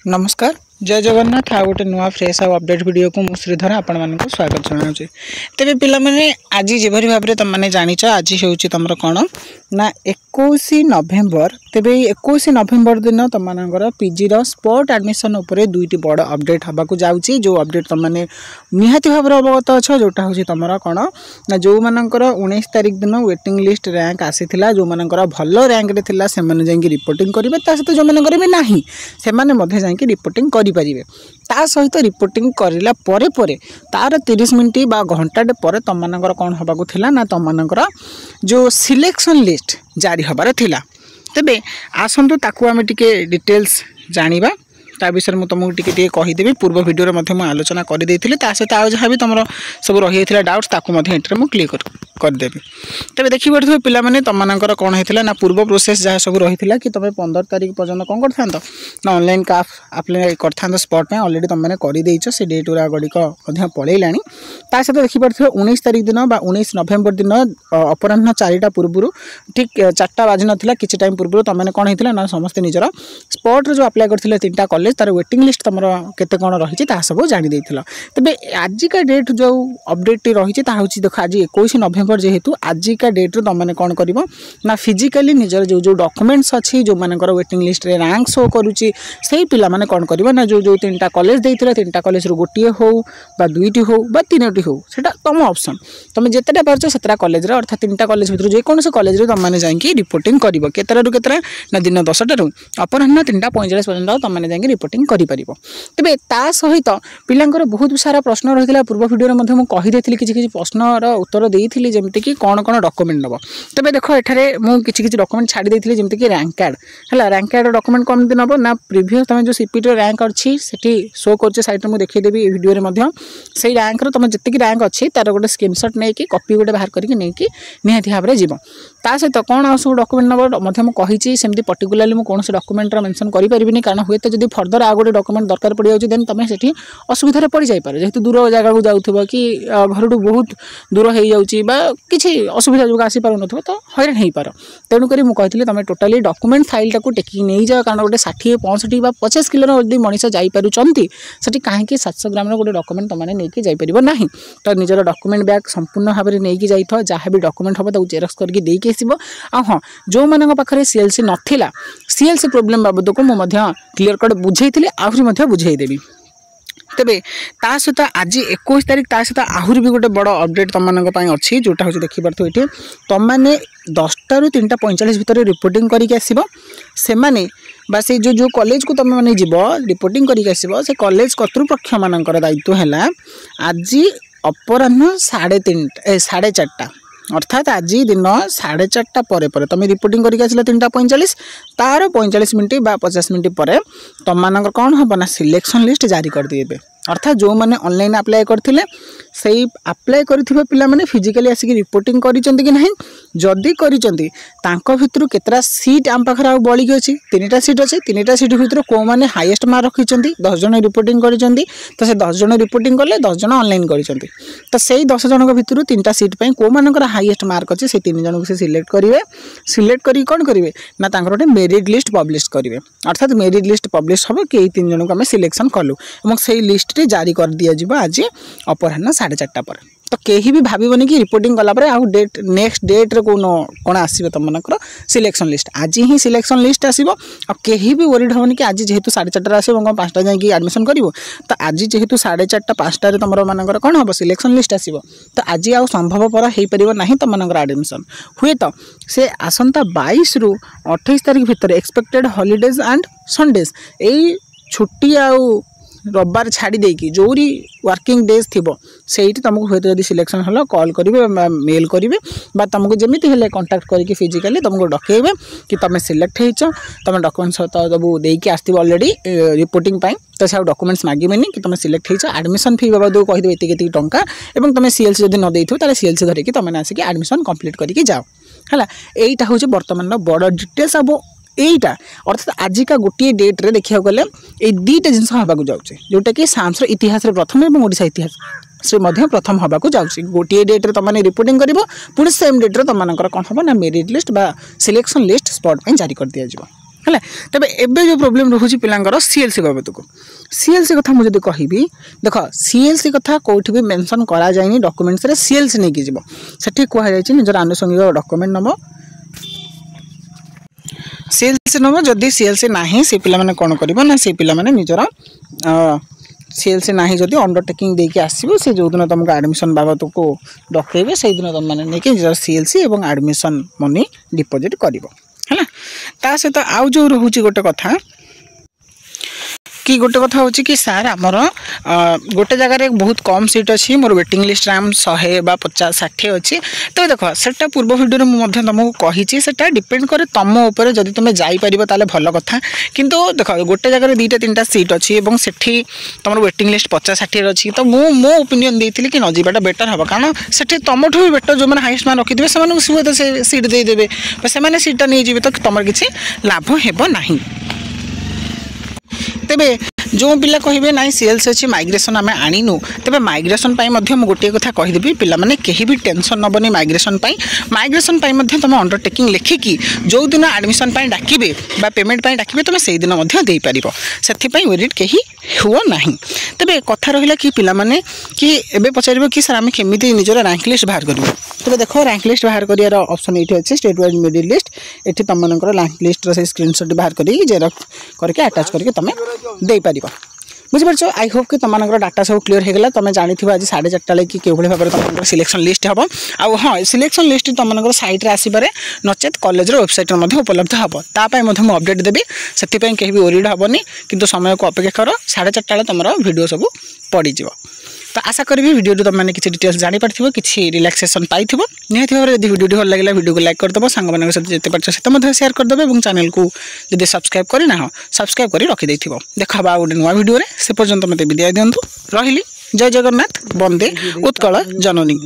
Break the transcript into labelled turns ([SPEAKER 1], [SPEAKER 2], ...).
[SPEAKER 1] नमस्कार जय जगन्नाथ आ गोटे नुआ फ्रेश आउ अपडेट वीडियो को मु श्रीधर आपण मानक स्वागत जनाऊँ। तेरे पिला माने आज जेभरी भाव में तुमने जानिच आज हूँ तुम कौन ना 21 नवेम्बर तेरे 21 नवेम्बर दिन तुम पीजी स्पॉट एडमिशन उपरे दुईटी बड़ अपडेट हवा जाऊँगी। जो अपडेट तुमने निहाती भाव अवगत अच्छ जोटा हूँ तुम कौन ना जो मानकर 19 तारिख दिन वेटिंग लिस्ट रैंक आसीथिला जो मानकर भल रैंक रे थिला से माने जाई रिपोर्टिंग करिवे ता सहित जो मानकर भी नाही से माने मध्ये जाई रिपोर्टिंग करि परिवे ता सहित रिपोर्टिंग करिला परे परे तार 30 मिनिट बा घंटाटे पर तुम मानकर कौन हबाकू थिला ना तुम मानकर जो सिलेक्शन लिस्ट जारी हबार थिला। तेबे आसंतु ताकू आमे टिके डिटेल्स जानिबा ता विषय में तुमको टिके कहीदेवी पूर्व वीडियो में आलोचना कर सहित आज जहाँ भी तुम सब रही है डाउट्स ताकू एंट्री मुझे क्लियर करदेवी। तेज देखी पड़े पिला माने तुमकर कौन होता ना पूर्व प्रोसेस जहाँ सब रही है कि तुम 15 तारिख पर्यटन कौन कर ना ऑनलाइन काफ अप्लाई कर स्पॉट में अलरेडी तुमने कर से डेट गुरा गुड़िक पलैला सहित देखी पड़े 19 तारिख दिन 19 नवेम्बर दिन अपराह 4टा पूर्व ठीक 4टा बाजी नाला कि टाइम पूर्व तुमने कौन होता ना समस्ते निजर स्पॉट जो अप्लाई करते 3टा कॉलेज तार वेटिंग लिस्ट तुम केते कौन रही सब जानी तेज आजिका डेट जो अपडेट रही है देख आज 21 नवेम्बर जेहेतु आजिका डेट तुमने कौन कर ना फिजिकाली निजर जो जो डॉक्यूमेंट्स अच्छी जो मानकर वेटिंग लिस्ट रे रैंक शो करुच्ची से पिला माने कौन कर ना जो जो 3टा कॉलेज देते 3टा कॉलेज रू गोटे हो बा 2टी हो बा 3टी हो सेटा तुम ऑप्शन तुम जितेटा पार्छ सेतटा कॉलेज रे अर्थात 3टा कॉलेज भीतर जेकोसी कॉलेज रे तुमने जाइए रिपोर्टिंग कर केतटा केतटा ना दिन 10टारू अपराह 3टा 45 पर्यटन तुमने जाइए रिपोर्टिंग कर तेज ता सहित पिलांकर बहुत सारा प्रश्न रही है पूर्व वीडियो में कहीदे किसी प्रश्नर उत्तर देती जमीक कि कौन कौन डॉक्यूमेंट नब तेज देख एठारे मुझे डॉक्यूमेंट छाड़ी देती जमीक कि रैंक कार्ड है रैंक कार्ड डॉक्यूमेंट कम नब ना प्रीवियस तुम जो सीपीटी रैंक अच्छी से शो कर साइट में देखीदेवी वीडियो से रैंक तुम जी रैंक अच्छी तार गोटे स्क्रीनशॉट नहीं कि कॉपी गोटे बाहर करके निहाती भाव में जीव ता सहित कौन आ सब डॉक्यूमेंट नब कही सेमती पर्टिकुलाली मुझे कौन से डॉक्यूमेंट मेंशन करें कारण हुए तो जब फर्दर आ गोटे डॉक्यूमेंट दरकार पड़ जाए देन तुम से असुविधा पड़ जापर जेहेतु दूर जगह को जाऊँ कि घर बहुत दूर हो जाऊँगी असुविधा जो आसीपार न तो हईराण हो पार तेणुक मुझे तुम टोटाली डॉक्यूमेंट फाइल टाक टेक नहीं जाओ कारण गोटे 60 65 50 किलो यदि मनीष जापरुंट से कहीं 700 ग्राम गोटे डॉक्यूमेंट तुमने नहीं जापर ना तो निजर डॉक्यूमेंट बैग संपूर्ण भाव में नहीं जाइए जहाँ भी डॉक्यूमेंट हम तो जेरक्स करके आसो हाँ जो मान पाखे सीएलसी नाला सीएलसी प्रोब्लेम बाबद को मुझे क्लीयर कट बुझे आहरी बुझेदेवी। तेबे ता सहित आज 21 तारिख ता सहित आहरी भी गोटे बड़ अपडेट तुम अच्छी जोटा हूँ देखी पार्थ ये तुमने 10टारू 3टा 45 भितर रिपोर्टिंग करके आसो से बा से जो जो कॉलेज को तुम मैंने जीव रिपोर्टिंग करके आसो से कॉलेज कर्तृपक्ष मानकर दायित्व है आज अपराह 3:30 अर्थात आज दिन 4:30 पर तुम रिपोर्टिंग करके आसिल 3टा 45 तार 45 मिनट बा 50 मिनट पर तुम मान कौन हम ना सिलेक्शन लिस्ट जारी कर दिए अर्थात जो मैंने ऑनलाइन अप्लाई करथिले सेही अप्लाई करथिबा पिला माने फिजिकली आसिक रिपोर्टिंग करिसंती कि नहीं जदि करिसंती तांको भितरु केतरा सीट आम पाखरा आ बळी अछि 3टा सीट अछि 3टा सीट भितर को माने हाईएस्ट मार्क रखिसंती 10 जन रिपोर्टिंग करिसंती तो से 10 जन रिपोर्टिंग करले 10 जन ऑनलाइन करिसंती तो सेही 10 जन को भितरु 3टा सीट पई को मानकर हाईएस्ट मार्क अछि से 3 जन को से सिलेक्ट करिवे सिलेक्ट करी कोन करिवे ना तांकर गोटे मेरिट लिस्ट पब्लिश करिवे अर्थात मेरिट लिस्ट पब्लिश हो कि 3 जन को हम सिलेक्शन कलु एवं सेही लिस्ट जारी कर दिया जिबा आज अपराह 4:30 पर तो कहीं भी भावनी कि रिपोर्टिंग कला आउ डेट नेक्स्ट डेट रे कौन आसो तुम मनकर सिलेक्शन लिस्ट आज ही सिलेक्शन लिस्ट आसो कहीं भी वरीड होनी कि आज जेहेतु 4:30 आसो 5टा जाकि एडमिशन कर तो आज जेहेतु 4:30 5टार तुम मनकर कौन हम सिलेक्शन लिस्ट आसो तो आज आउ संभवपर हो पार ना तुम मनकर एडमिशन हुए तो से आसंता 22 रू 28 तारिख भितर एक्सपेक्टेड हॉलीडेज एंड संडेज यही छुट्टी आउ रविवार छाड़ी देकी जोरी वर्किंग डेज थी से तुमको हुए तो सिलेक्शन हल कॉल करेंगे मेल करेंगे बा तुमको जमी हेल्ले कंटाक्ट करके फिजिकली तुमको डकेबे कि तुम सिलेक्ट हो तुम डॉक्यूमेंट्स सब देकी आसो अलरेडी रिपोर्टिंग तो से डॉक्यूमेंट्स मागिबेनी कि तुम सिलेक्ट हो एडमिशन फी बाबद कहीदेवे एति टंका और तुम सीएलसी जब न देते सीएलसी धरिकी तुमने आसिक एडमिशन कंप्लीट करके जाओ है यहीटा हूँ बर्तमान बड़ डिटेल्स अब यहीटा अर्थात आजिका गोटे डेट रे देखा गले ये 2टा जिनस हवा जाऊँचे जोटा कि साइंस इतिहास प्रथम और ओडिशा इतिहास से प्रथम हवा जाऊँगी गोटे डेट रे तुमने रिपोर्टिंग कर पुणी सेम डेट रे तुम कौन हम ना मेरिट लिस्ट बा सिलेक्शन लिस्ट स्पॉट जारी कर दिया है। तेज एवं जो प्रोब्लेम रोचे पिलांकर सीएलसी बाबद को सीएलसी कथा मुझे कहि देख सीएलसी कथा कौट भी मेंशन करा जाए डॉक्यूमेंट्स रे सीएलसी नहीं कि सेठी कहुई निजर आनुषंगिक डॉक्यूमेंट नब सीएलसी नब जदि सीएलसी ना से पिला माने कौन कर से पिला माने निजर सीएलसी ना जदि अंडरटेकिंग देके आसो से जो दिन तुमको एडमिशन बाबद को डकेबे से दिन तुम मैंने नहीं सीएलसी और एडमिशन मनी डिपोजिट कर है। ता सहित आउ जो रोचे गोटे कथा कि गोटे कथा हूँ कि सार आमर गोटे जगार बहुत कम सीट अच्छी मोर वेटिंग लिस्ट आम 100 बा 50-60 अच्छी। तो देख से पूर्व भिडियो मुझे तुमको कही से डिपेंड करे तुम उपर जदि तुम जापर ताले भल कथा किंतु देख गोटे जगह 2-3टा सीट अच्छी और से तुम वेटिंग लिस्ट 50-60 अच्छी। तो मो ओपिनियन देती कि न जाटा बेटर हम कारण से तुम भी बेटर जो मैंने हाइस्ट मार्क रखिथे से सीट देदेवे से सीटा नहीं जी तो तुम किसी लाभ हेब नहीं। तेबे जो पिला कहे ना सीएलसी अच्छी माइग्रेशन आम आणीनु तेज माइग्रेशन गोटे कथा कहीदेवी पिला माने कहीं भी टेंशन नबनी माइग्रेशन तुम अंडरटेकिंग लिखिकी जो दिन एडमिशन डाकिबे बा पेमेंट डाकिबे तुम से दिन दे पार से वेरीड कहीं हुआ ना। तेज कथा रहा कि पिला माने कि एबे पचार कि सर आम केमी निजर रैंक लिस्ट बाहर करूँ। तेज देख रैंक लिस्ट बाहर कर ऑप्शन ये अच्छे स्टेट वाइज मिडिल लिस्ट ये तुम रैंक लिस्ट स्क्रीनशॉट बाहर कर जेरक्स करके अटैच करके तुम दे पार बुझीपार। आई होप कि तुम डाटा सब क्लीयर होगा तुम जानी आज 4:30 कि भाव में तुम सिलेक्शन लिस्ट हम आउ हाँ सिलेक्शन लिस्ट तुम साइट आसपे नचेत कॉलेज वेबसाइट उपलब्ध हम तापाई मुझे अपडेट देवी से कहीं भी ओरिड हेनी कि समय को अपेक्षा कर 4:30 तुम वीडियो सब पड़ज। तो आशा करी वीडियो तुम मैंने किसी डिटेल्स जापर कि रिलैक्सेशन पाई निहती भाव में वीडियो भल लगे वीडियो को लाइक करदेव सांग सहित जिते पार्छ शेयर करदेव और चैनल को जब सब्सक्राइब करना सब्सक्राइब कर रखिदे देखा गोटे नुआ वीडियो से पर्यंत मत विदाय दिंतु रही। जय जगन्नाथ। वंदे उत्कल जननी।